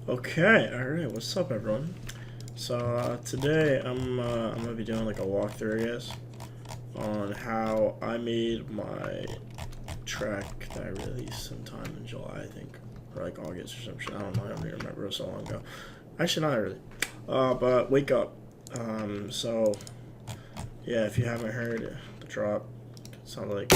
Okay, alright, what's up everyone? So today I'm gonna be doing like a walkthrough, I guess, on how I made my track that I released sometime in July, I think, or like August or some shit. I don't know, I don't even remember, it was so long ago. Actually, not really. But Wake Up. So yeah, if you haven't heard the drop, it sounds like.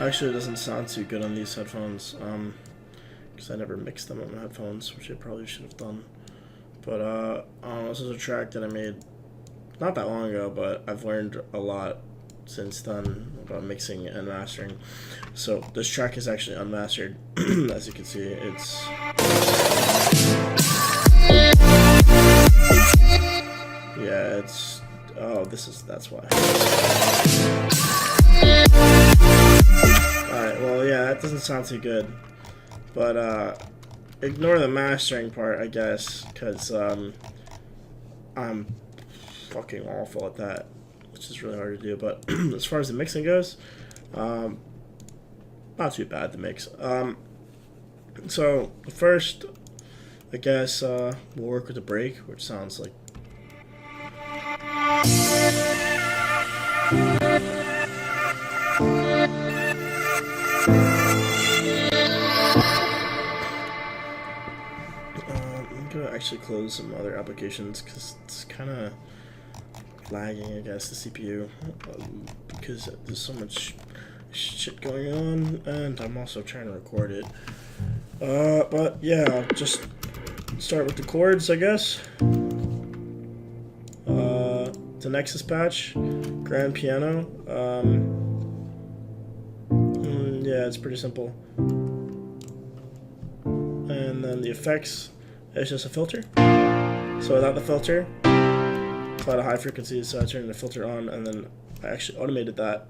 Actually, it doesn't sound too good on these headphones, because I never mixed them on my headphones, which I probably should have done. But this is a track that I made not that long ago, but I've learned a lot since then about mixing and mastering. So this track is actually unmastered. As you can see, it's yeah, it's that's why. Alright, well yeah, that doesn't sound too good, but ignore the mastering part, I guess, because I'm fucking awful at that, which is really hard to do. But as far as the mixing goes, not too bad to mix. So first, I guess we'll work with the break, which sounds like. I'm gonna actually close some other applications because it's kind of lagging, I guess, the CPU, because there's so much shit going on, and I'm also trying to record it. But yeah, I'll just start with the chords, I guess. The Nexus patch, grand piano. Yeah, it's pretty simple. And then the effects, it's just a filter. So without the filter, it's a lot of high frequencies, so I turned the filter on, and then I actually automated that.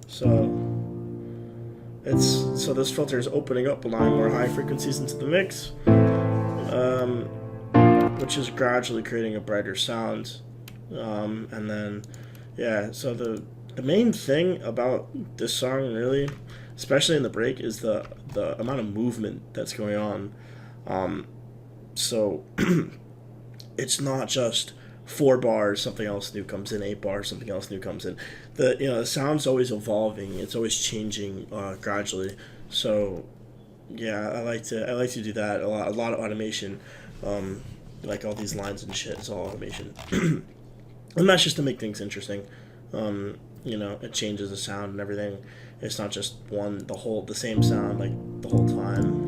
So this filter is opening up, allowing more high frequencies into the mix, which is gradually creating a brighter sound. And then yeah, so the main thing about this song, really, especially in the break, is the amount of movement that's going on. So it's not just 4 bars, something else new comes in, 8 bars, something else new comes in. The sound's always evolving, it's always changing gradually. So yeah, I like to do that a lot of automation, like all these lines and shit. It's all automation, and that's just to make things interesting. It changes the sound and everything. It's not just the same sound like the whole time.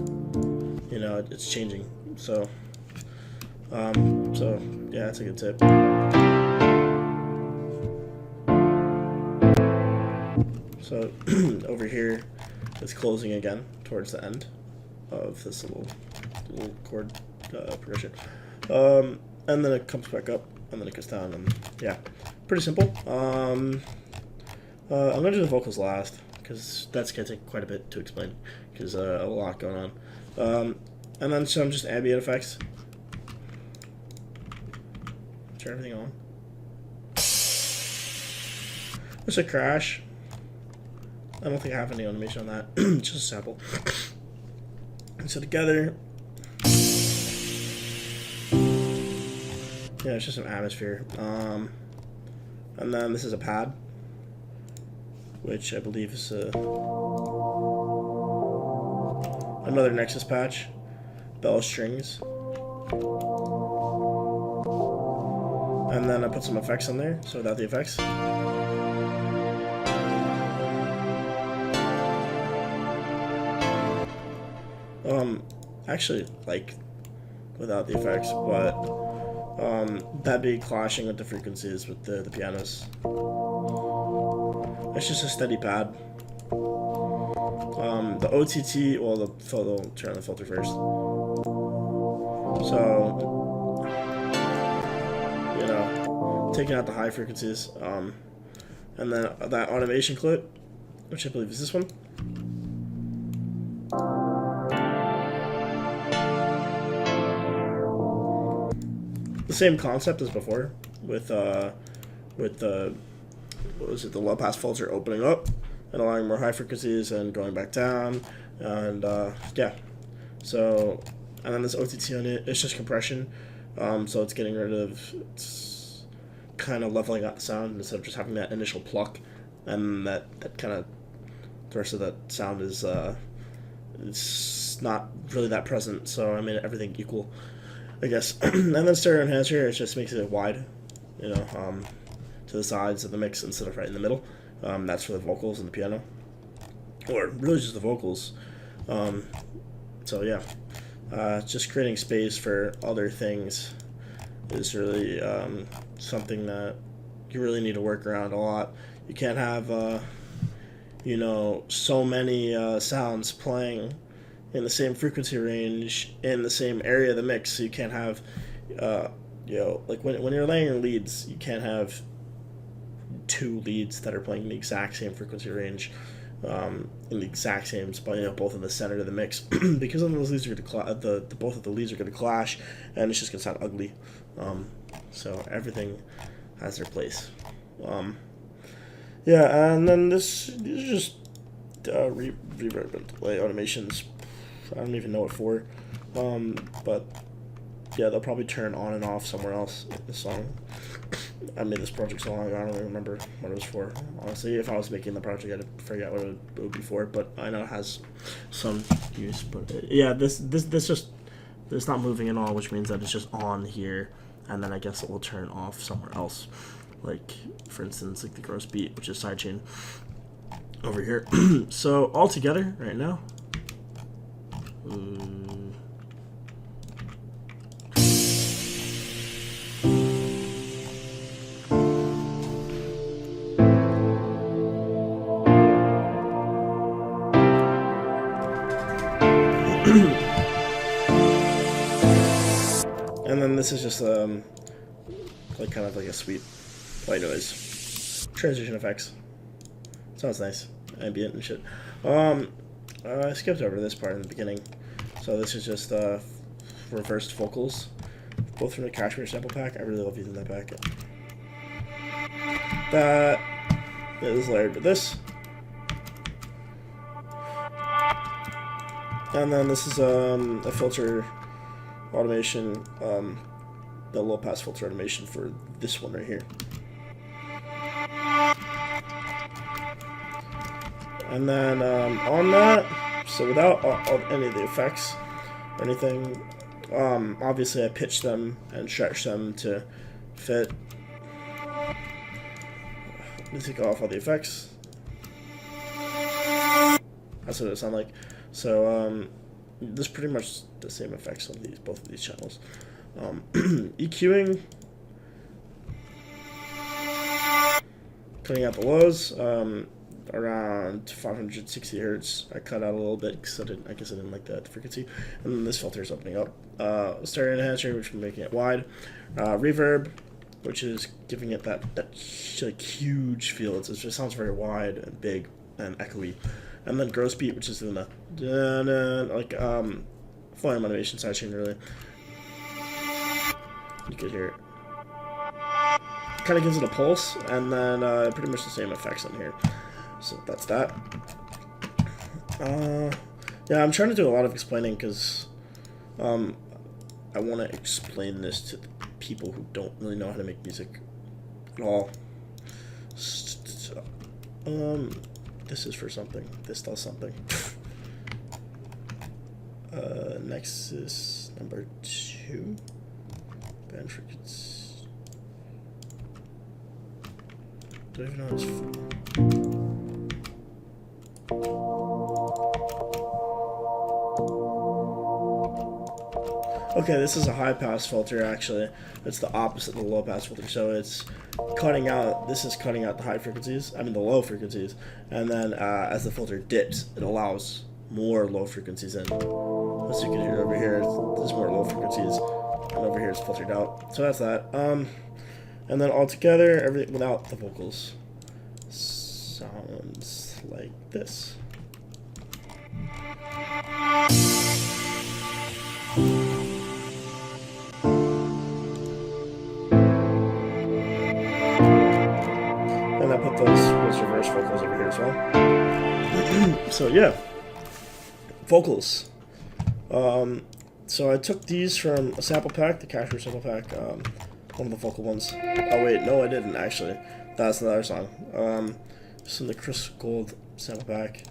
It's changing. So yeah, that's a good tip. So over here, it's closing again towards the end of this little chord progression, and then it comes back up, and then it goes down, and yeah, pretty simple. I'm gonna do the vocals last because that's gonna take quite a bit to explain, because a lot going on. And then some just ambient effects. Turn everything on. There's a crash. I don't think I have any animation on that. Just a sample. And so together, yeah, it's just some atmosphere. And then this is a pad, which I believe is another Nexus patch. Bell strings. And then I put some effects on there, so without the effects. Actually, like, without the effects, but that'd be clashing with the frequencies with the pianos. It's just a steady pad. The OTT, well, they'll turn on the filter first. So, taking out the high frequencies, And then that automation clip, which I believe is this one. The same concept as before, with the what was it, the low pass filter opening up and allowing more high frequencies and going back down, and yeah. So, and then this OTT on it, it's just compression, so it's getting rid of, it's kind of leveling out the sound instead of just having that initial pluck, and that kind of, the rest of that sound is it's not really that present. So I made everything equal, I guess. And then stereo enhancer, it just makes it wide, you know, to the sides of the mix instead of right in the middle. That's for the vocals and the piano, or really just the vocals. So yeah, just creating space for other things is really something that you really need to work around a lot. You can't have you know, so many sounds playing in the same frequency range in the same area of the mix. So you can't have you know, like when you're laying leads, you can't have two leads that are playing the exact same frequency range in the exact same spot, you know, both in the center of the mix, because then those leads are going to both of the leads are going to clash, and it's just going to sound ugly. So everything has their place. Yeah, and then these are just reverb and delay automations. I don't even know what for, but yeah, they'll probably turn on and off somewhere else in the song. I made this project so long ago, I don't even remember what it was for. Honestly, if I was making the project, I'd forget what it would be for, but I know it has some use. But yeah, this just, it's not moving at all, which means that it's just on here, and then I guess it will turn off somewhere else. Like, for instance, like the gross beat, which is sidechain over here. So all together right now. And then this is just like kind of like a sweet white noise transition effects. Sounds nice, ambient and shit. I skipped over this part in the beginning, so this is just reversed vocals, both from the Kashmir sample pack. I really love using that pack. That is layered with this, and then this is a filter automation, the low pass filter automation for this one right here. And then on that, so without any of the effects or anything, obviously I pitched them and stretched them to fit. Let me take off all the effects. That's what it sounds like. So there's pretty much the same effects on both of these channels. EQing, cutting out the lows, around 560 hertz. I cut out a little bit because I guess I didn't like that frequency. And then this filter is opening up. Stereo enhancer, which is making it wide. Reverb, which is giving it that like huge feel. It just sounds very wide and big and echoey. And then gross beat, which is in the like volume automation sidechain, really. You could hear it. Kind of gives it a pulse, and then pretty much the same effects on here. So that's that. Yeah, I'm trying to do a lot of explaining because I want to explain this to people who don't really know how to make music at all. This is for something. This does something. Next is number 2. Band frequency. Do I even know what it's for? Okay, this is a high pass filter actually. It's the opposite of the low pass filter. So it's cutting out, this is cutting out the high frequencies, I mean the low frequencies, and then as the filter dips, it allows more low frequencies in. As you can hear over here, there's more low frequencies, and over here it's filtered out. So that's that. And then all together, everything without the vocals. sounds like this. And I put those reverse vocals over here as well. So yeah, vocals. So I took these from a sample pack, the Casher sample pack, one of the vocal ones. Oh wait, no I didn't actually. That's another song. Just in the Chris Gold sample pack.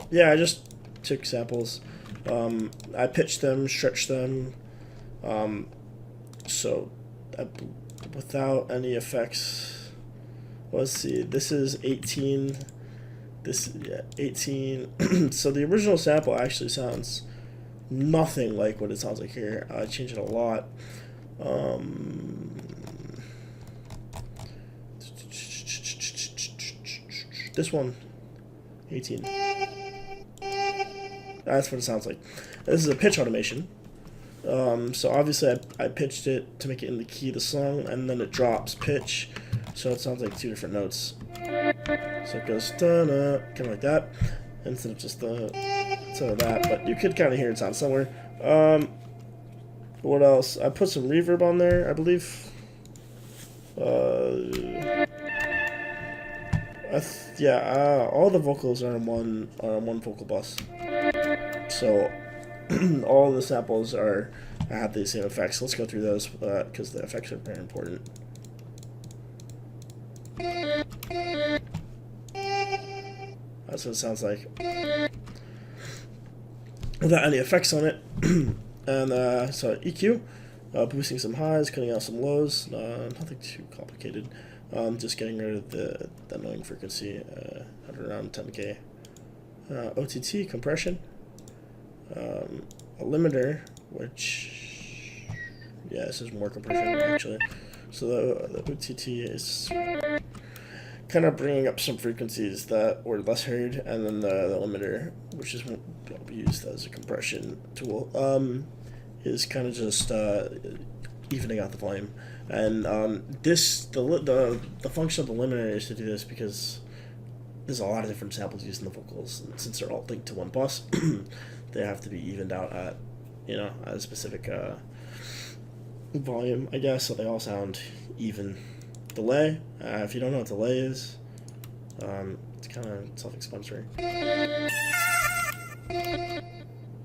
Yeah, I just took samples. I pitched them, stretched them, so without any effects. Let's see, this is 18. This is 18. So the original sample actually sounds nothing like what it sounds like here. I changed it a lot. This one, 18. That's what it sounds like. This is a pitch automation. So obviously I pitched it to make it in the key of the song, and then it drops pitch, so it sounds like two different notes. So it goes da-na, kind of like that, instead of just that. But you could kind of hear it sound somewhere. What else? I put some reverb on there, I believe. All the vocals are on one vocal bus. So all the samples have the same effects. Let's go through those because the effects are very important. That's what it sounds like without any effects on it. And so EQ, boosting some highs, cutting out some lows. Nothing too complicated. Just getting rid of the annoying frequency at around 10K. OTT compression. A limiter, which this is more compression actually. So the OTT is kind of bringing up some frequencies that were less heard, and then the limiter, which is used as a compression tool, is kind of just evening out the volume. And the function of the limiter is to do this because there's a lot of different samples used in the vocals, and since they're all linked to one bus, they have to be evened out at a specific volume, I guess, so they all sound even. Delay, if you don't know what delay is, it's kind of self-explanatory.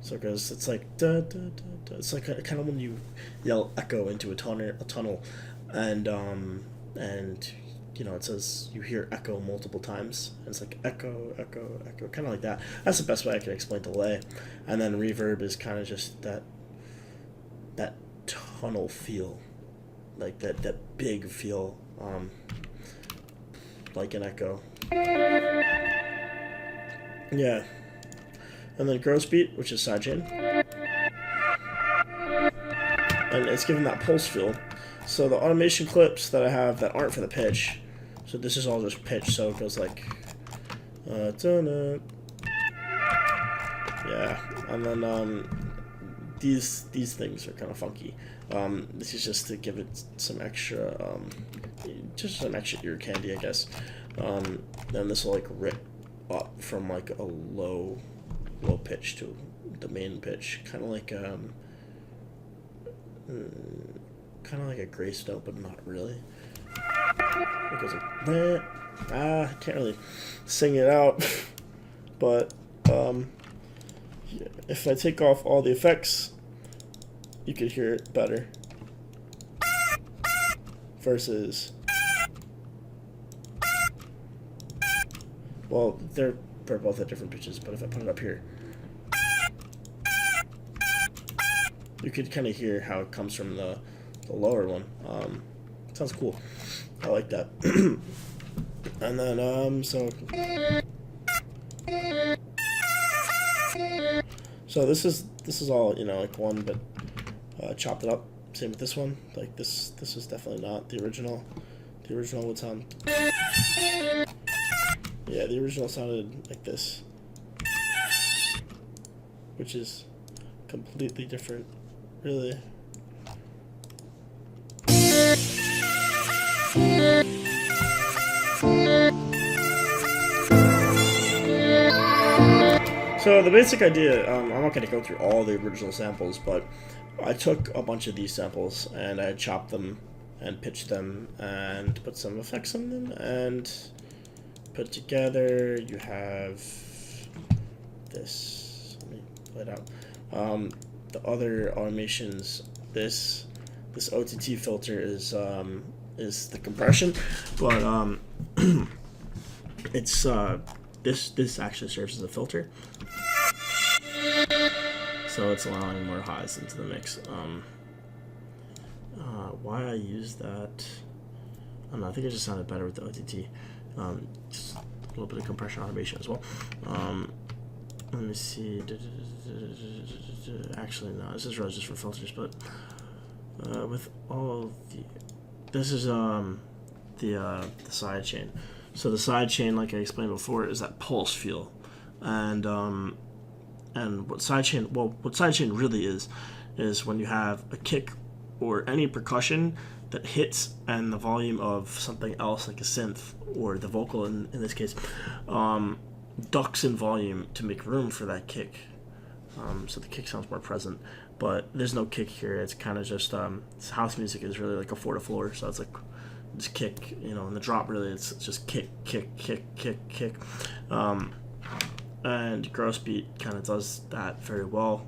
So it goes, it's like da, da, da, da. It's like kind of when you yell echo into a tunnel, and it says you hear echo multiple times, and it's like echo, echo, echo, kind of like that. That's the best way I can explain delay. And then reverb is kind of just that tunnel feel, like that big feel, like an echo. Yeah. And then gross beat, which is sidechain. And it's giving that pulse feel. So the automation clips that I have that aren't for the pitch, so this is all just pitch, so it goes like yeah, and then these things are kind of funky. This is just to give it some extra ear candy, I guess. Then this will like rip up from like a low pitch to the main pitch, kind of like a grace note, but not really. It goes like I can't really sing it out, but if I take off all the effects, you could hear it better. Versus, well, they're both at different pitches, but if I put it up here, you could kind of hear how it comes from the lower one. It sounds cool. I like that. And then so this is all like one, but chopped it up. Same with this one. Like this is definitely not the original. The original would sound, yeah, the original sounded like this, which is completely different, really. So the basic idea, I'm not going to go through all the original samples, but I took a bunch of these samples and I chopped them and pitched them and put some effects on them and put together. You have this. Let me pull it out. The other automations. This OTT filter is the compression, but it's this actually serves as a filter, so it's allowing more highs into the mix. Why I use that, I don't know, I think it just sounded better with the OTT. Just a little bit of compression automation as well. Let me see. Actually, no, this is really just for filters, but with all the, this is the side chain. So the side chain, like I explained before, is that pulse feel, and what side chain really is when you have a kick or any percussion that hits and the volume of something else like a synth or the vocal in this case ducks in volume to make room for that kick, so the kick sounds more present. But there's no kick here. It's kind of just house music is really like a 4/4, so it's like just kick, and the drop really it's just kick, kick, kick, kick, kick, and gross beat kind of does that very well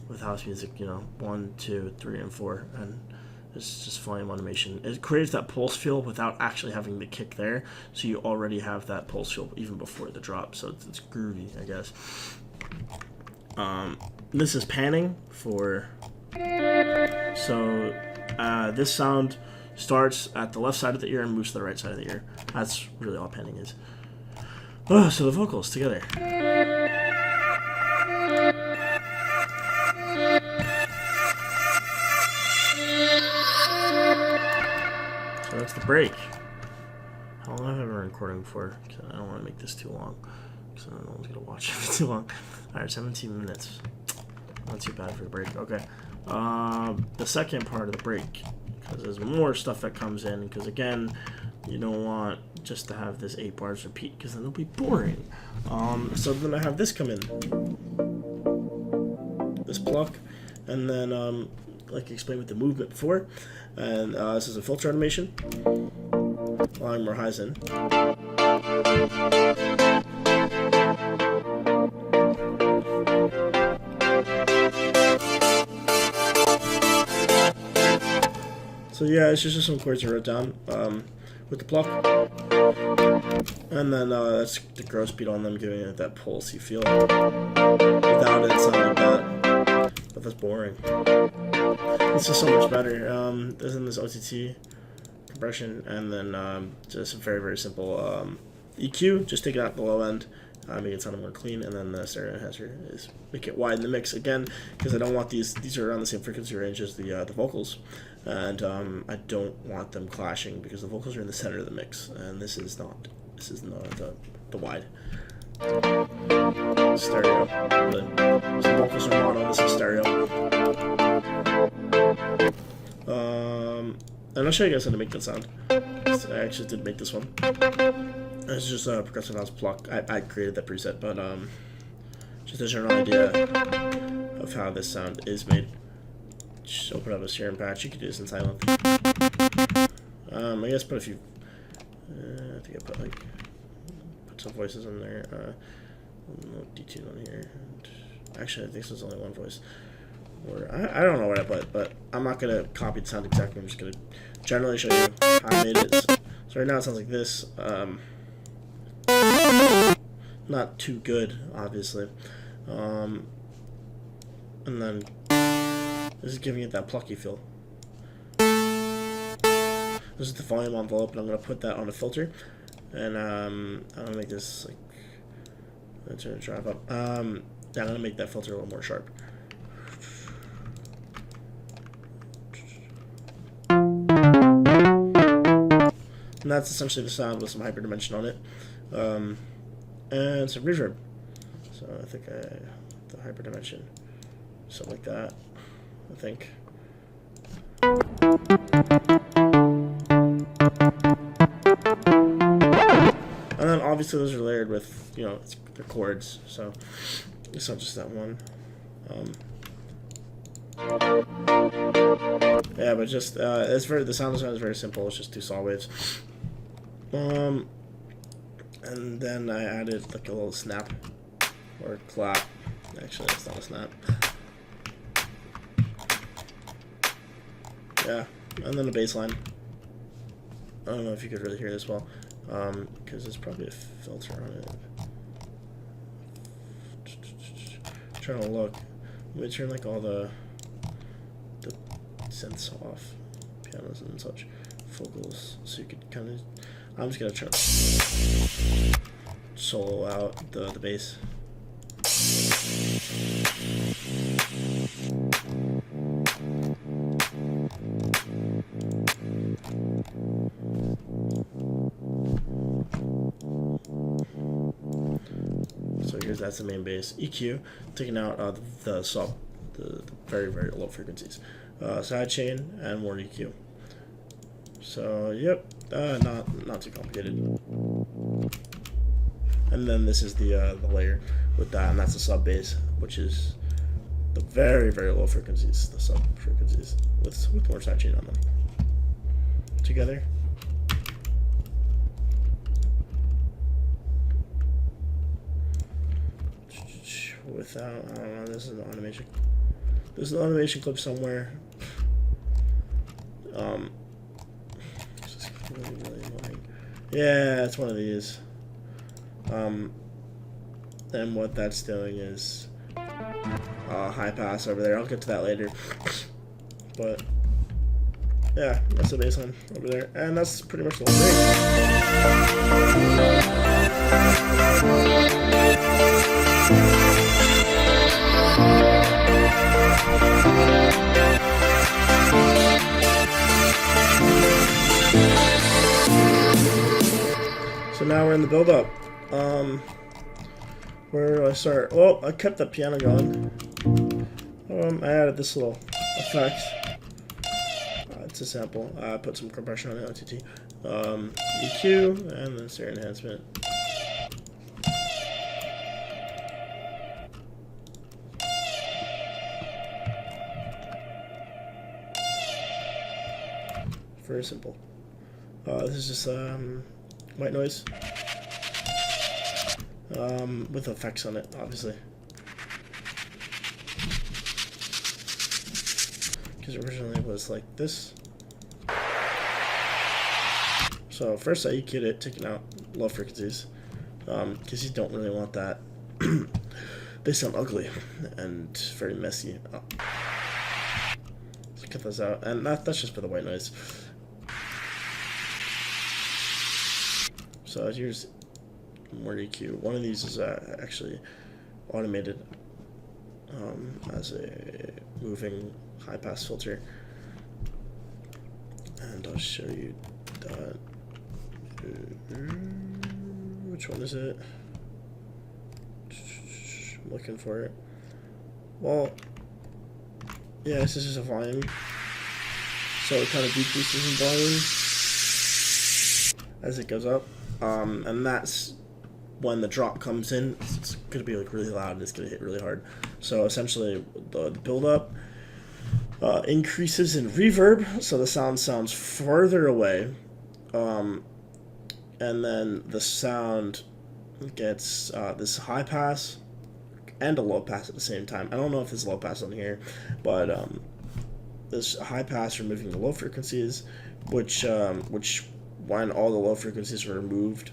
with house music. 1, 2, 3, and 4, and it's just volume automation. It creates that pulse feel without actually having the kick there, so you already have that pulse feel even before the drop. So it's groovy, I guess. This is panning for. So this sound starts at the left side of the ear and moves to the right side of the ear. That's really all panning is. Oh, so the vocals together. So that's the break. How long have I been recording for? I don't want to make this too long, because no one's gonna watch it too long. All right, 17 minutes. Not too bad for a break. Okay. The second part of the break, because there's more stuff that comes in. Because again, you don't want just to have this 8 bars repeat, because then it'll be boring. So then I have this come in, this pluck, and then like I explained with the movement before, and this is a filter automation, allowing more highs in. So yeah, it's just some chords I wrote down with the pluck, and then that's the gross beat on them, giving it that pulsey feel. Without it sounding that, but that's boring. This is so much better. There's in this OTT compression, and then just a very, very simple EQ. Just take it out the low end, make it sound more clean, and then the stereo enhancer is make it wide in the mix again, because I don't want these are around the same frequency range as the vocals, and I don't want them clashing, because the vocals are in the center of the mix, and this is not the wide. Stereo. So vocals are mono, this is stereo. And I'll show you guys how to make that sound. I actually did make this one. It's just a progressive house pluck. I created that preset, but just a general idea of how this sound is made. Just open up a serum patch. You can do this in silent. I guess put a few. I think I put some voices in there. No detune on here. And actually, I think this is only one voice. Or I don't know what I put, but I'm not gonna copy the sound exactly. I'm just gonna generally show you how I made it. So right now it sounds like this. Not too good, obviously. And then this is giving it that plucky feel. This is the volume envelope, and I'm gonna put that on a filter. And I'm gonna make this like. Let's turn the drive up. Yeah, I'm gonna make that filter a little more sharp. And that's essentially the sound with some hyperdimension on it, and some reverb. So I think the hyperdimension, something like that. I think. And then obviously those are layered with, it's the chords. So It's not just that one. Yeah, but just it's very, the sound design is very simple. It's just 2 saw waves. And then I added like a little snap or clap. Actually, it's not a snap. Yeah, and then a bass line. I don't know if you could really hear this well, because there's probably a filter on it. I'm trying to look. Let me turn like all the synths off, pianos and such, vocals, so you could kind of. I'm just gonna try to solo out the bass. So that's the main bass. EQ, taking out the sub, the very, very low frequencies. Sidechain and more EQ. So yep, not too complicated. And then this is the layer with that, and that's the sub bass, which is the very, very low frequencies, the sub frequencies with more sidechain on them. Together. Without, I don't know, this is an automation. There's an automation clip somewhere. This is really, really annoying. Yeah, it's one of these. And what that's doing is high pass over there. I'll get to that later. But yeah, that's the baseline over there, and that's pretty much the whole thing. So now we're in the build-up. Where do I start? Well, I kept the piano going. I added this little effect. It's a sample. I put some compression on the OTT. EQ, and then stereo enhancement. Very simple. This is just white noise. With effects on it, obviously. Because originally it was like this. So first I EQ'd it, taking out low frequencies, because you don't really want that. They sound ugly and very messy. So cut those out, and that's just for the white noise. So here's more EQ. One of these is actually automated as a moving high pass filter, and I'll show you that. Which one is it? I'm looking for it. Well, yeah, this is just a volume, so it kind of decreases in volume as it goes up, and that's when the drop comes in. It's going to be like really loud, and it's going to hit really hard. So essentially the build up increases in reverb, so the sound sounds further away, and then the sound gets this high pass and a low pass at the same time. I don't know if there's low pass on here, but this high pass removing the low frequencies, which when all the low frequencies are removed,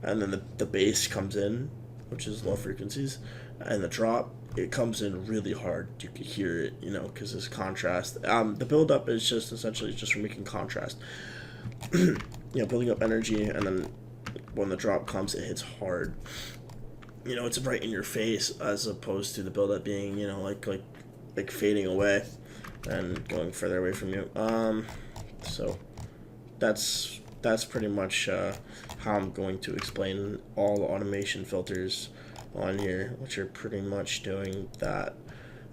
and then the bass comes in, which is low frequencies, and the drop, it comes in really hard. You can hear it, you know, because there's contrast. The build up is just essentially just for making contrast. You know, building up energy, and then when the drop comes, it hits hard. You know, it's right in your face, as opposed to the build up being, you know, like fading away and going further away from you. So that's pretty much how I'm going to explain all the automation filters on here, which are pretty much doing that,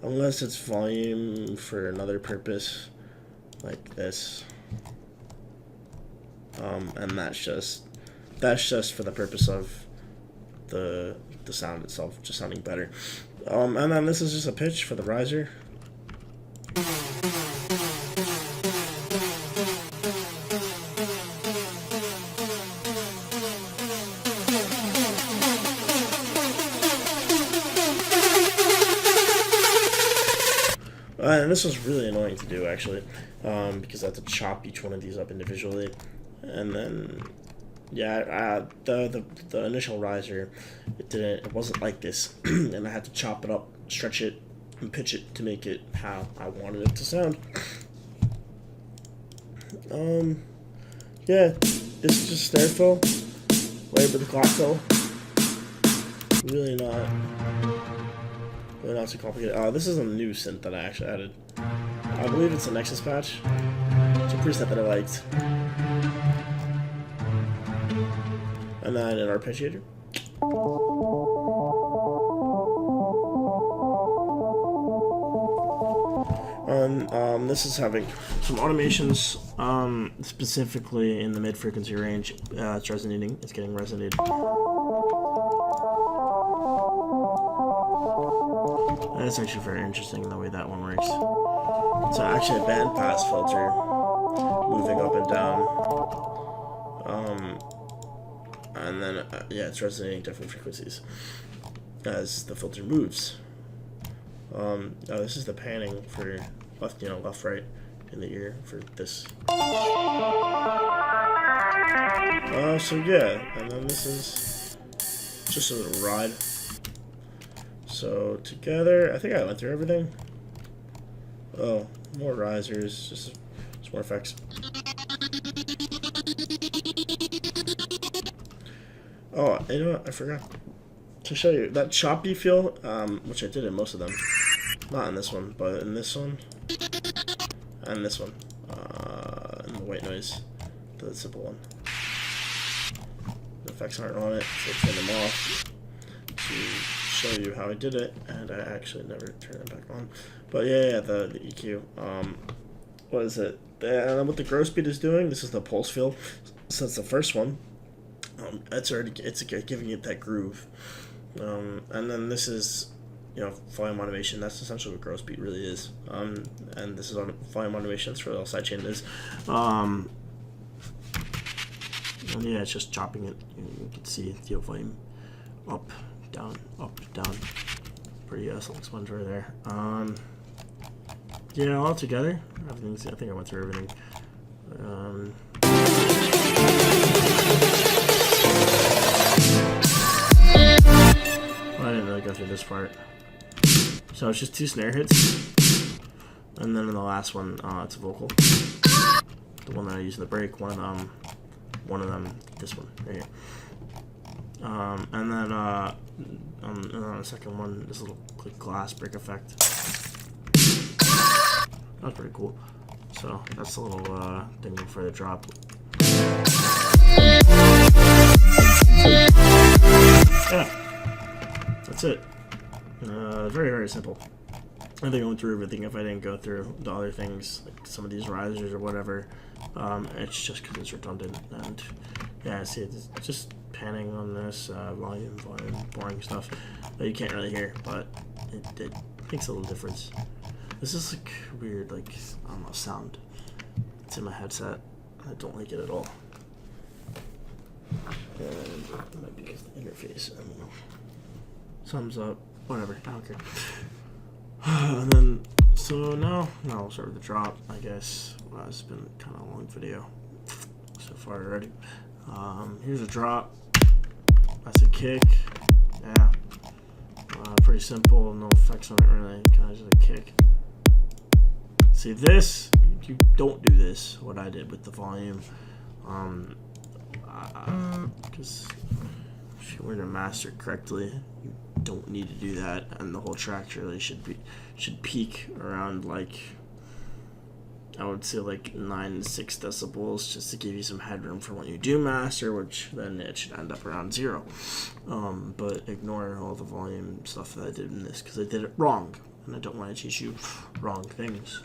unless it's volume for another purpose, like this. And that's just for the purpose of the sound itself just sounding better. And then this is just a pitch for the riser. And this was really annoying to do, actually, because I had to chop each one of these up individually. And then, yeah, the initial riser, it wasn't like this, and I had to chop it up, stretch it, and pitch it to make it how I wanted it to sound. Yeah, this is just snare fill, layer with the clock fill. Really not too complicated. This is a new synth that I actually added. I believe it's a Nexus patch. It's a preset that I liked. And then an arpeggiator. And this is having some automations, specifically in the mid-frequency range. It's resonating. It's getting resonated. That's actually very interesting the way that one works. It's actually a bandpass filter moving up and down. And then, yeah, it's resonating different frequencies as the filter moves. This is the panning for left, left, right in the ear for this. So yeah, and then this is just a little ride. So together, I think I went through everything. Oh, more risers, just more effects. Oh, you know what? I forgot to show you that choppy feel, which I did in most of them. Not in this one, but in this one and this one, and the white noise, the simple one. The effects aren't on it, so I turn them off to show you how I did it, and I actually never turned it back on. But yeah, the EQ. What is it? What the gross beat is doing? This is the pulse fill. So it's the first one. It's giving it that groove. And then this is, volume automation. That's essentially what gross beat really is. And this is on volume automation. That's really all sidechain is. And yeah, it's just chopping it. You can see the volume up, down, pretty self-explanatory there. Yeah, all together, everything's, I think I went through everything. Well, I didn't really go through this part. So it's just 2 snare hits, and then in the last one, it's a vocal. The one that I use in the break, one of them, this one right here. And then on the second one, this little glass break effect. That's pretty cool. So that's a little thing for the drop. Yeah, that's it. Very, very simple. I think I went through everything. If I didn't go through the other things, like some of these risers or whatever, it's just because it's redundant. And yeah, see, it's just panning on this, volume, boring stuff that you can't really hear, but it makes a little difference. This is like weird, like, I don't know, sound. It's in my headset. I don't like it at all. And it might be because the interface, I don't know. Thumbs up, whatever, I don't care. And then, so now we'll start with the drop, I guess. Well, it's been kind of a long video so far already. Here's a drop. That's a kick. Yeah. Pretty simple, no effects on it really, kind of just a kick. See this, you don't do this, what I did with the volume. Because if you were to master correctly, you don't need to do that, and the whole track really should peak around, like, I would say like 9 to 6 decibels, just to give you some headroom for when you do master, which then it should end up around 0. But ignore all the volume stuff that I did in this, because I did it wrong, and I don't want to teach you wrong things.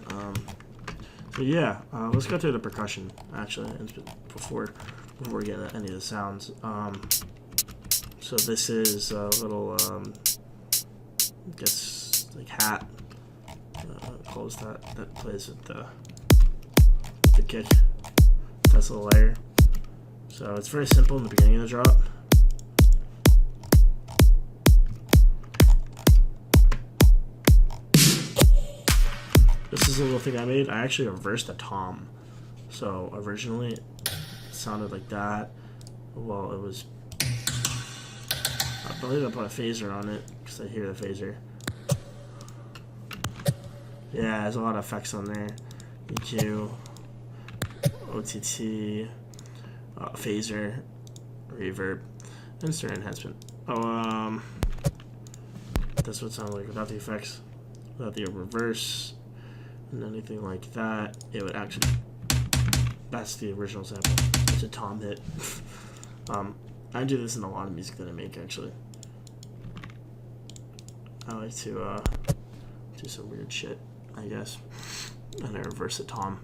So yeah, let's go through the percussion actually before we get into any of the sounds. So this is a little gets like hat. Close that plays with the kick. That's a layer. So it's very simple in the beginning of the drop. This is a little thing I made. I actually reversed the tom. So originally it sounded like that. Well, it was, I believe I put a phaser on it because I hear the phaser. Yeah, there's a lot of effects on there. EQ, OTT, phaser, reverb, and stereo enhancement. Oh, that's what it sounded like without the effects, without the reverse and anything like that. It would actually, that's the original sample. It's a tom hit. I do this in a lot of music that I make, actually. I like to do some weird shit, I guess, and I reverse the tom.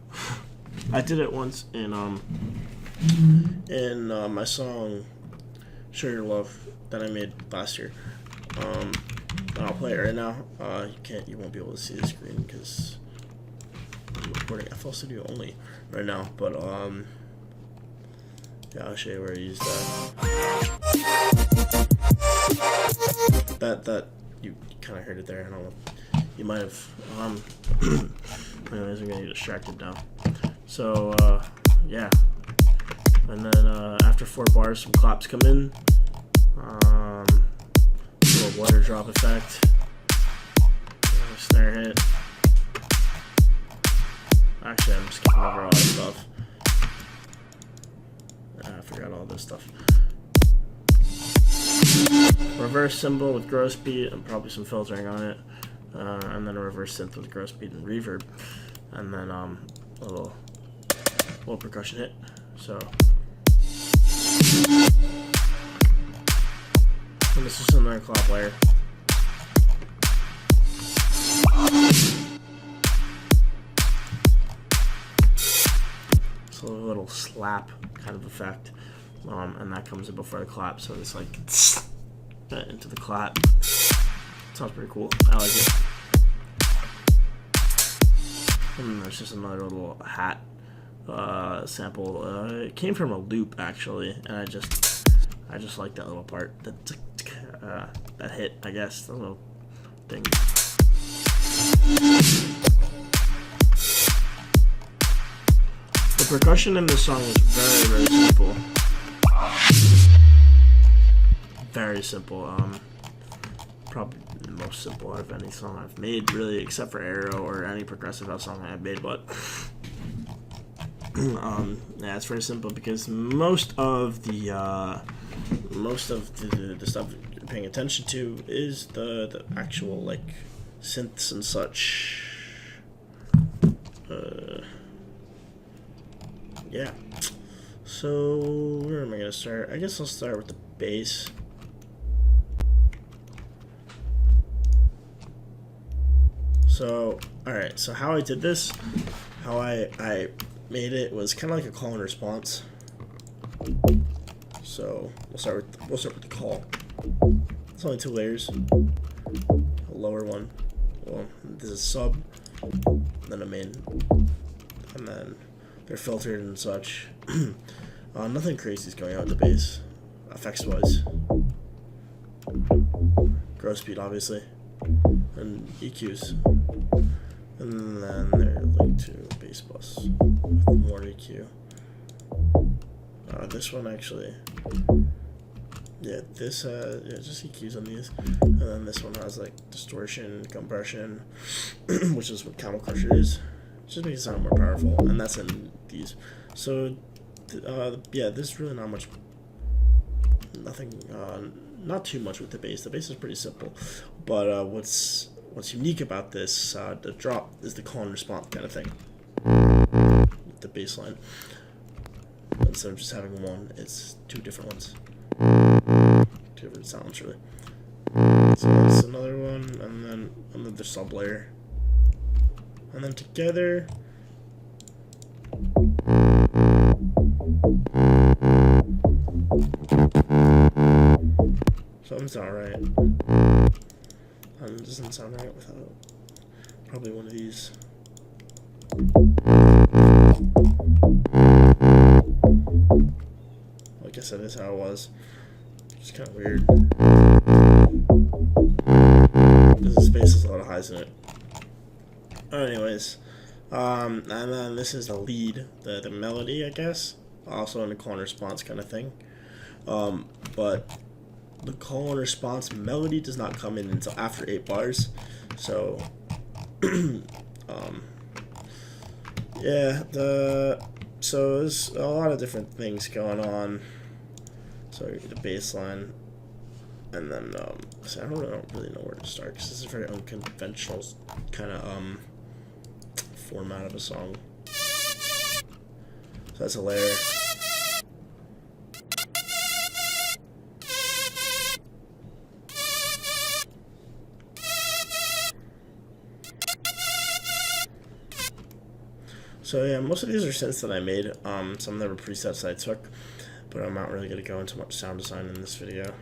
I did it once in my song "Show Your Love" that I made last year. And I'll play it right now. You won't be able to see the screen because I'm recording FL Studio only right now. But yeah, I'll show you where I used that. That you kind of heard it there. I don't know. You might have. Anyways, I'm getting distracted now. So yeah, and then after 4 bars, some claps come in. A little water drop effect. Snare hit. Actually, I'm skipping over all that stuff. I forgot all this stuff. Reverse cymbal with gross beat and probably some filtering on it. And then a reverse synth with gross beat and reverb. And then a little percussion hit. So, and this is another clap layer. So a little slap kind of effect, and that comes in before the clap. So it's like into the clap. Sounds pretty cool. I like it. And then there's just another little hat sample. It came from a loop actually, and I just like that little part. That hit, I guess, the little thing. The percussion in this song is very, very simple. Very simple. Probably the most simple out of any song I've made, really, except for Arrow or any progressive house song I've made. But yeah, it's very simple because most of the stuff you're paying attention to is the actual like synths and such. Yeah. So where am I gonna start? I guess I'll start with the bass. So, alright, so how I did this, how I made it was kind of like a call and response. So we'll start with the call. It's only 2 layers. A lower one. Well, this is sub, then a main, and then they're filtered and such. Nothing crazy is going on with the bass, effects wise. Gross beat, obviously, and EQs, and then they're linked to bass bus with more EQ. This one actually, yeah, this just EQs on these, and then this one has like distortion, compression, which is what Camel Crusher is. Just makes it sound more powerful, and that's in these. So, yeah, there's really not too much with the bass. The bass is pretty simple, but what's unique about this, the drop, is the call and response kind of thing. With the bass line, instead of just having one, it's 2 different ones, 2 different sounds really. So that's another one, and then another sub layer. And then together, something's not right. It doesn't sound right without probably one of these. Well, I guess that is how it was. It's kind of weird. Because the space has a lot of highs in it. Anyways, and then this is the lead, the melody, I guess. Also in the call and response kind of thing. But the call and response melody does not come in until after 8 bars. So, yeah, so there's a lot of different things going on. So the bass line, and then so I don't really know where to start because this is a very unconventional kind of format of a song. So that's a layer. So yeah, most of these are synths that I made. Some of them were presets that I took, but I'm not really going to go into much sound design in this video.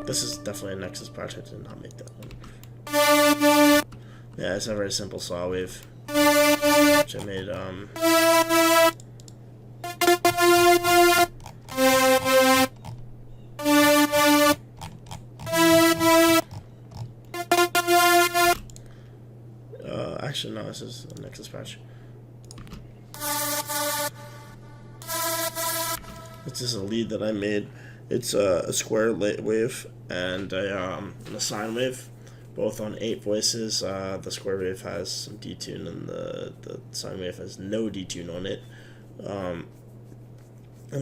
This is definitely a Nexus patch. I did not make that one. Yeah, it's a very simple saw wave, which I made. Actually, no, this is a Nexus patch. This is a lead that I made. It's a square wave and a sine wave, both on 8 voices. The square wave has some detune and the sine wave has no detune on it. And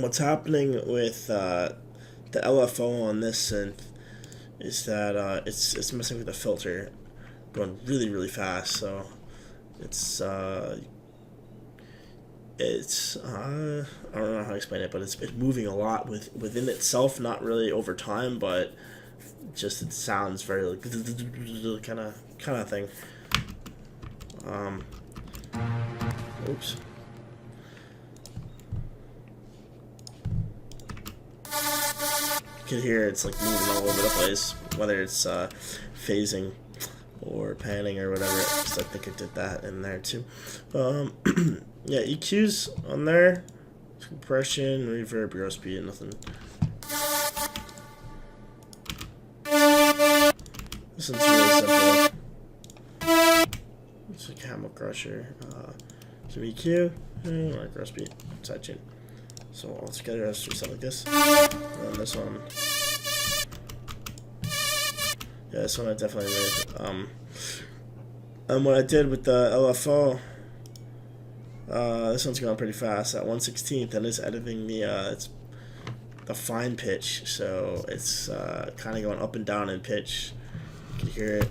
what's happening with the LFO on this synth is that it's messing with the filter, going really, really fast. So it's I don't know how to explain it, but it's moving a lot within itself, not really over time, but just it sounds very like kind of thing. Oops. You can hear it's like moving all over the place, whether it's phasing or panning or whatever. So I think it did that in there too. Yeah, EQs on there, compression, reverb, gross speed, nothing. This one's really simple. It's a camel crusher. Some EQ, and gross speed, side tune. So all together, let's do something like this. And then this one. Yeah, this one I definitely made. And what I did with the LFO, this one's going pretty fast at 1/16th, and it's editing it's the fine pitch, so it's kind of going up and down in pitch. You can hear it.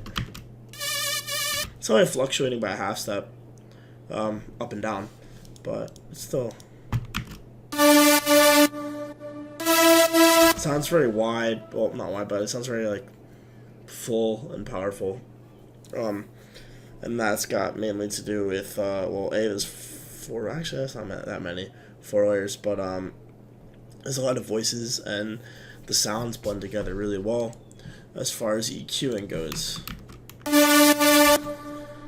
It's only fluctuating by a half step, up and down, but it's still it sounds very wide. Well, not wide, but it sounds very like full and powerful. And that's got mainly to do with well, there's 4. Actually, that's not that many. 4 layers, but there's a lot of voices and the sounds blend together really well as far as EQing goes.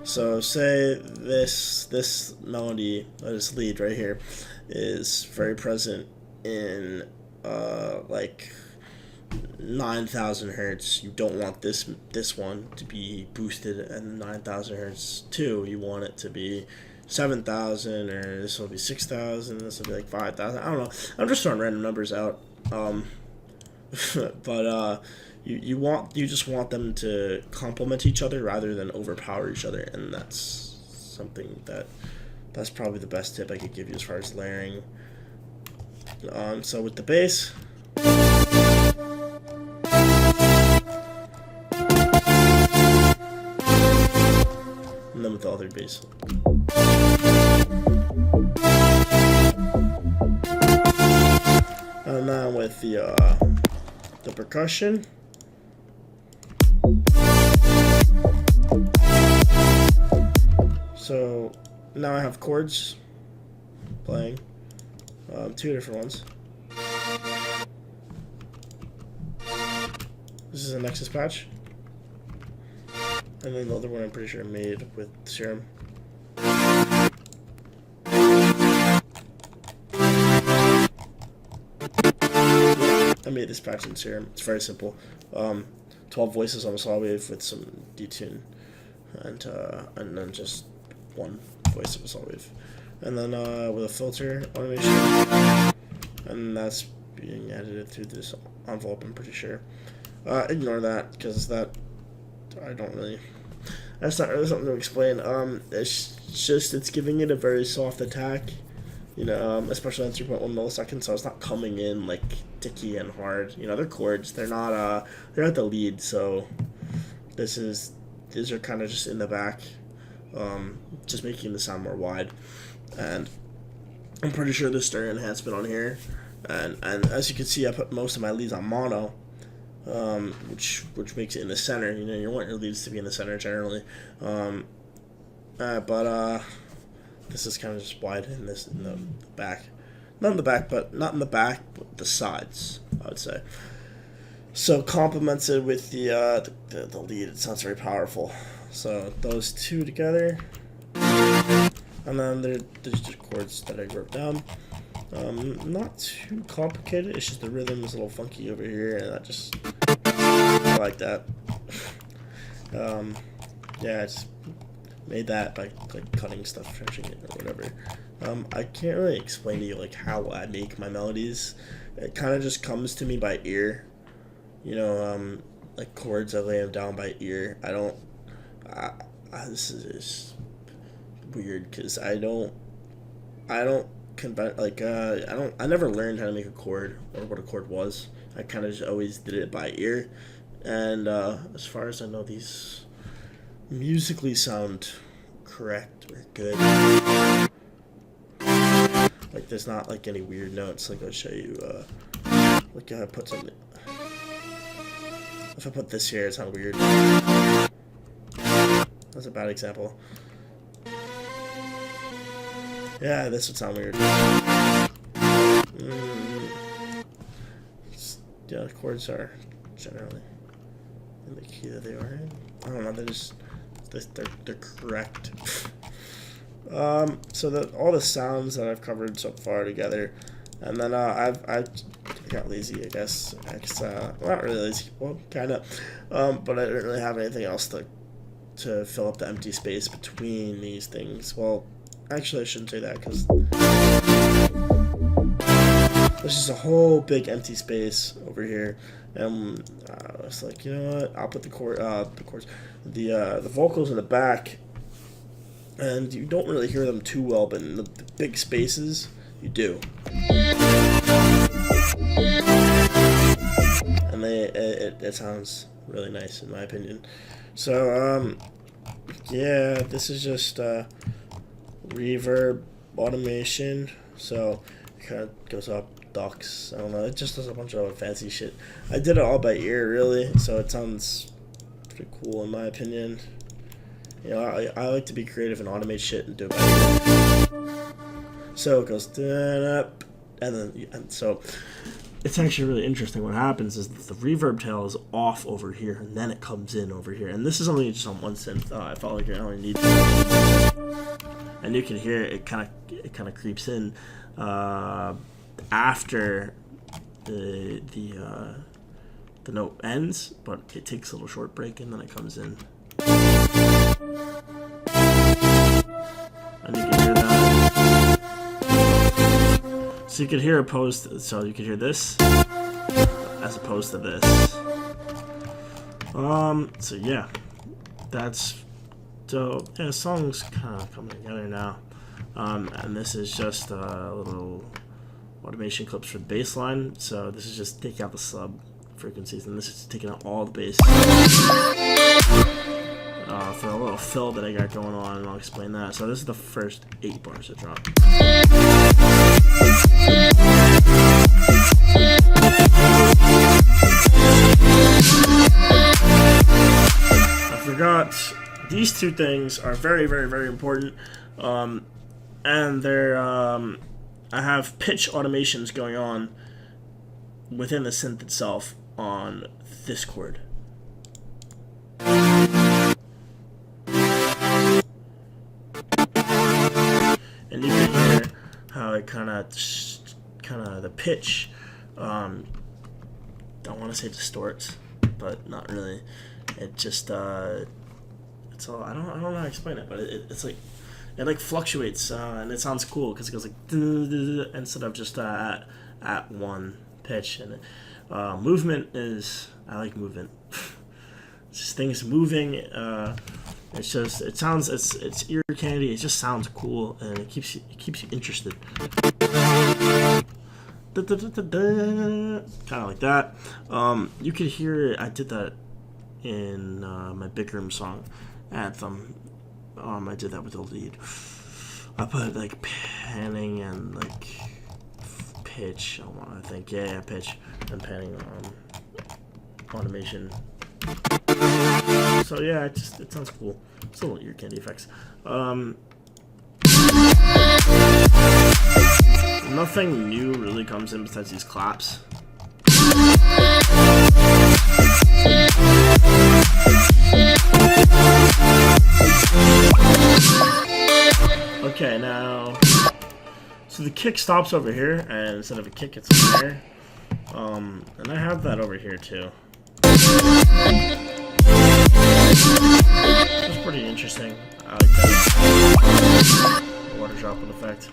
So say this melody, or this lead right here, is very present in like 9,000 hertz. You don't want this one to be boosted at 9,000 hertz too. You want it to be 7,000, or this will be 6,000. This will be like 5,000. I don't know. I'm just throwing random numbers out. But you just want them to complement each other rather than overpower each other, and that's something that's probably the best tip I could give you as far as layering. So with the bass, and then with the other bass. And then with the percussion. So now I have chords playing, 2 different ones. This is a Nexus patch. And then the other one I'm pretty sure I made with Serum. I made this patch in Serum. It's very simple. 12 voices on a saw wave with some detune, and then just one voice of a saw wave, and then with a filter automation, and that's being edited through this envelope. I'm pretty sure. Ignore that because that that's not really something to explain. It's giving it a very soft attack. Especially on 3.1 milliseconds, so it's not coming in like ticky and hard. They're chords. They're not the lead, so these are kind of just in the back, just making the sound more wide. And I'm pretty sure there's stereo enhancement on here. And as you can see, I put most of my leads on mono, which makes it in the center. You want your leads to be in the center generally, but this is kind of just wide in the back. Not in the back, but the sides, I would say. So complemented with the lead, it sounds very powerful. So those two together, and then there's just chords that I wrote down. Not too complicated. It's just the rhythm is a little funky over here, and I like that. Yeah, I just made that by cutting stuff, trenching it, or whatever. I can't really explain to you how I make my melodies. It kind of just comes to me by ear. Chords, I lay them down by ear. I don't. This is weird because I never learned how to make a chord or what a chord was. I kind of just always did it by ear, and as far as I know, these musically sound correct or good. There's not any weird notes. I'll show you. I put something. If I put this here, it's not weird. That's a bad example. Yeah, this would sound weird. Yeah, the chords are generally in the key that they are in. I don't know. They're correct. So all the sounds that I've covered so far together, and then I got lazy, I guess. Not really lazy. Well, kind of. But I didn't really have anything else to fill up the empty space between these things. Well, actually, I shouldn't say that because there's just a whole big empty space over here, and I was like, you know what? I'll put the vocals in the back, and you don't really hear them too well, but in the big spaces, you do. And it sounds really nice in my opinion. So yeah, this is just reverb automation. So it kind of goes up, ducks. I don't know. It just does a bunch of fancy shit. I did it all by ear, really. So it sounds pretty cool in my opinion. I like to be creative and automate shit and do it by ear. So it goes up, and so it's actually really interesting. What happens is the reverb tail is off over here, and then it comes in over here. And this is only just on one synth. I felt like I only need, and you can hear it kind of creeps in after the note ends, but it takes a little short break, and then it comes in. And you can hear that. So you could hear so you could hear this as opposed to this. So yeah, the song's kind of coming together now. And this is just a little automation clips for the bass line. So this is just taking out the sub frequencies, and this is taking out all the bass. For a little fill that I got going on, and I'll explain that. So this is the first 8 bars of drum. I forgot, these two things are very, very, very important, and they're I have pitch automations going on within the synth itself on this chord. kind of the pitch. I want to say distorts, but not really. It just it's all I don't know how to explain it, but it's like it like fluctuates and it sounds cool because it goes like instead of just at one pitch. And movement is I like movement. It's just things moving. It's ear candy. It just sounds cool and it keeps you interested. Kind of like that. You could hear it. I did that in my Big Room song, Anthem. I did that with the lead. I put like panning and like pitch. I think pitch and panning automation. So yeah, it sounds cool. It's a little ear candy effects. Nothing new really comes in besides these claps. Okay, now, so the kick stops over here, and instead of a kick, it's a snare. And I have that over here too. It's pretty interesting. I like that. Water droplet effect.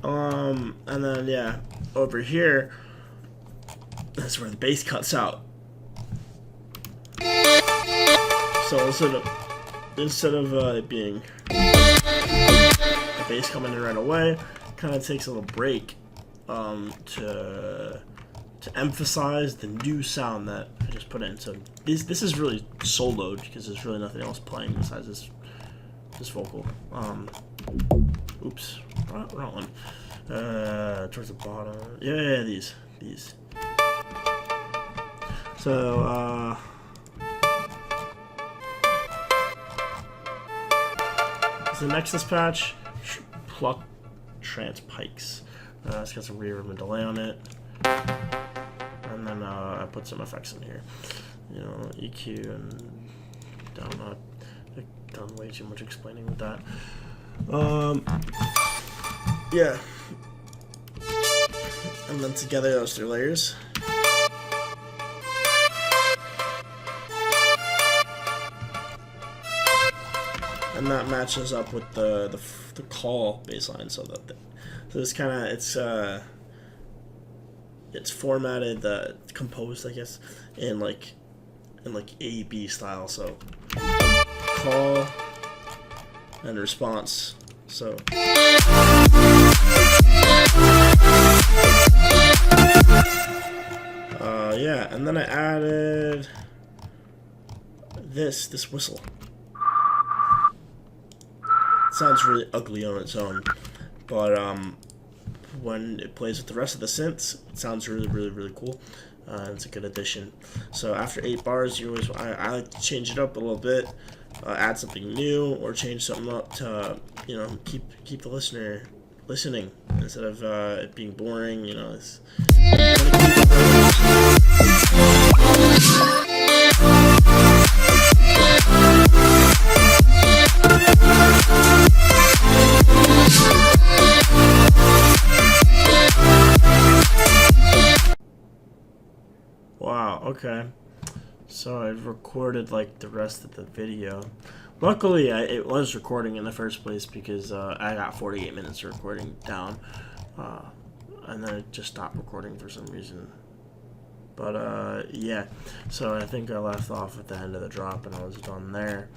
And then yeah, over here, that's where the bass cuts out. So instead of it being the bass coming in right away, kind of takes a little break to emphasize the new sound that I just put in. So this is really soloed because there's really nothing else playing besides this vocal. Oops, wrong one. Towards the bottom. Yeah, these. So the Nexus patch, pluck trance pikes. It's got some reverb and delay on it. And then I put some effects in here. EQ and I've done way too much explaining with that. Yeah. And then together those three layers. And that matches up with the call baseline, so this kind of it's formatted, composed, I guess, in like A/B style. So call and response. So yeah, and then I added this whistle. It sounds really ugly on its own, but when it plays with the rest of the synths, it sounds really cool. It's a good addition. So after 8 bars, I like to change it up a little bit, add something new, or change something up to keep the listener listening instead of it being boring. Wow, okay. So I've recorded like the rest of the video. Luckily, it was recording in the first place because I got 48 minutes of recording down. And then it just stopped recording for some reason. But yeah, so I think I left off at the end of the drop and I was done there.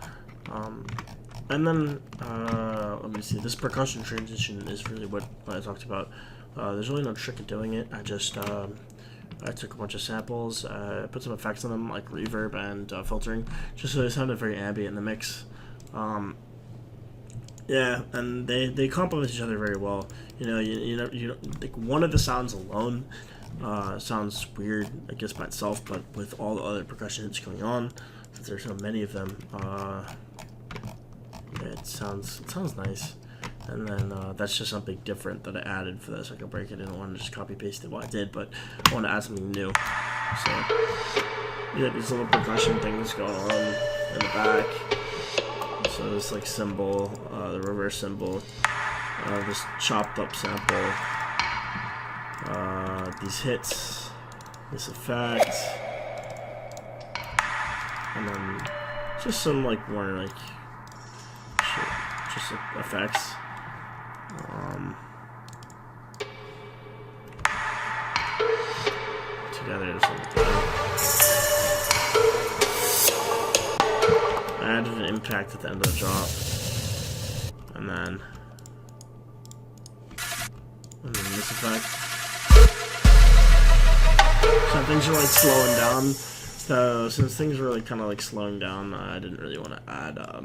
And then, let me see, this percussion transition is really what I talked about. There's really no trick in doing it. I took a bunch of samples, put some effects on them, like reverb and filtering, just so they sounded very ambient in the mix. Yeah, and they complement each other very well. Like one of the sounds alone sounds weird, I guess, by itself, but with all the other percussion hits going on, since there's so many of them, yeah, it sounds nice. And then that's just something different that I added for this. I could break it. I didn't want to just copy paste it. Well, I did, but I want to add something new. So yeah, these little percussion things going on in the back. So this like cymbal, the reverse cymbal, this chopped up sample, these hits, this effect, and then just some like more like shit, just effects. Together or something. I added an impact at the end of the drop, and then this effect. So things are like slowing down. So since things were like kind of like slowing down, I didn't really want to add. I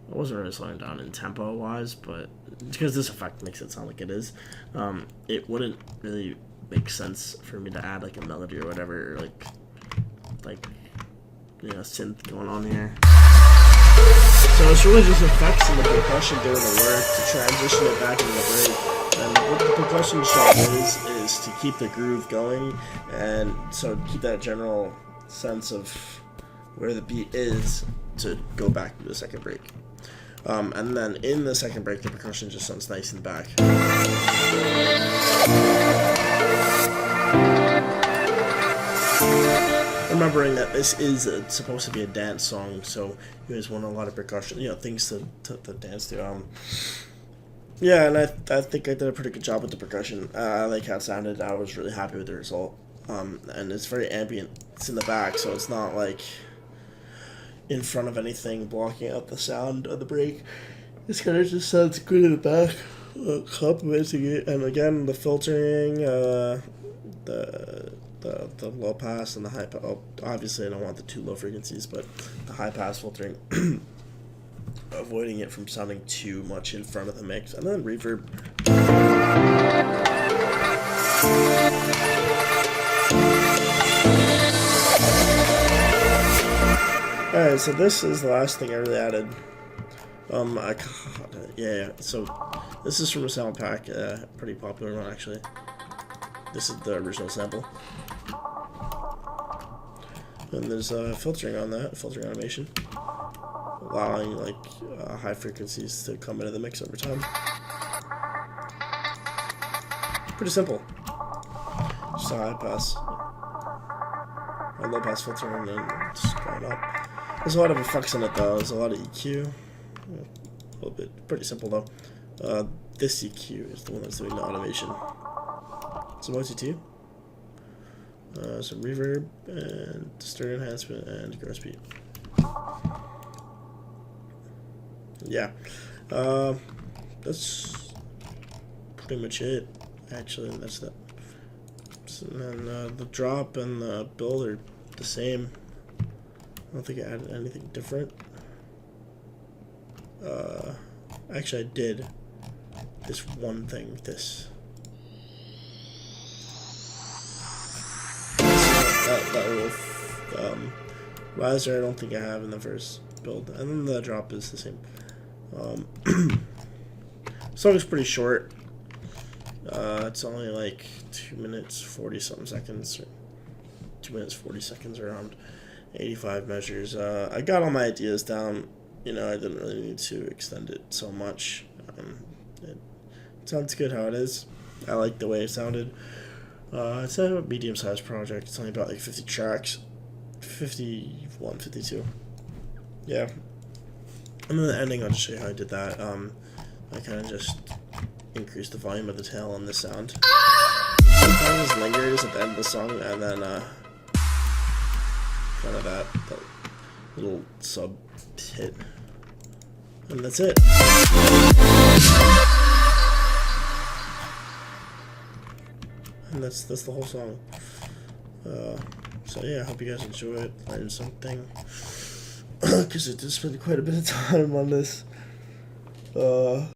wasn't really slowing down in tempo wise, but because this effect makes it sound like it is, it wouldn't really make sense for me to add like a melody or whatever, or like you know, synth going on here. So it's really just effects and the percussion doing the work to transition it back into the break. And what the percussion shot is to keep the groove going, and so keep that general sense of where the beat is to go back to the second break. And then in the second break, the percussion just sounds nice in the back. Remembering that this is supposed to be a dance song, so you guys want a lot of percussion, you know, things to dance to. Yeah, and I think I did a pretty good job with the percussion. I like how it sounded. I was really happy with the result. And it's very ambient. It's in the back, so it's not like in front of anything blocking out the sound of the break. This kind of just sounds good in the back, complementing it. And again, the filtering, the low pass and the high pass. Oh, obviously, I don't want the two low frequencies, but the high pass filtering, avoiding it from sounding too much in front of the mix, and then reverb. Alright, so this is the last thing I really added. So this is from a sample pack, pretty popular one actually. This is the original sample. And there's filtering on that, filtering automation, allowing like high frequencies to come into the mix over time. Pretty simple. Just a high pass, a low pass filter, and then just going up. There's a lot of effects in it though. There's a lot of EQ. A little bit pretty simple though. This EQ is the one that's doing the automation. Some OTT, some reverb, and distortion enhancement, and gross beat. Yeah, that's pretty much it. Actually, that's that. So, and then the drop and the build are the same. I don't think I added anything different. Actually, I did this one thing. This. That little riser I don't think I have in the first build, and then the drop is the same. Song is pretty short. It's only like 2 minutes 40 something seconds, or 2 minutes 40 seconds, around 85 measures. I got all my ideas down. You know, I didn't really need to extend it so much. It sounds good how it is. I like the way it sounded. It's a medium-sized project. It's only about like 50 tracks, 51, 52. Yeah. And then the ending, I'll just show you how I did that. I kind of just increased the volume of the tail on this sound. It kind of just lingers at the end of the song, and then kind of that little sub hit, and that's it. And that's the whole song. So yeah, I hope you guys enjoy it, learn something, because I did spend quite a bit of time on this.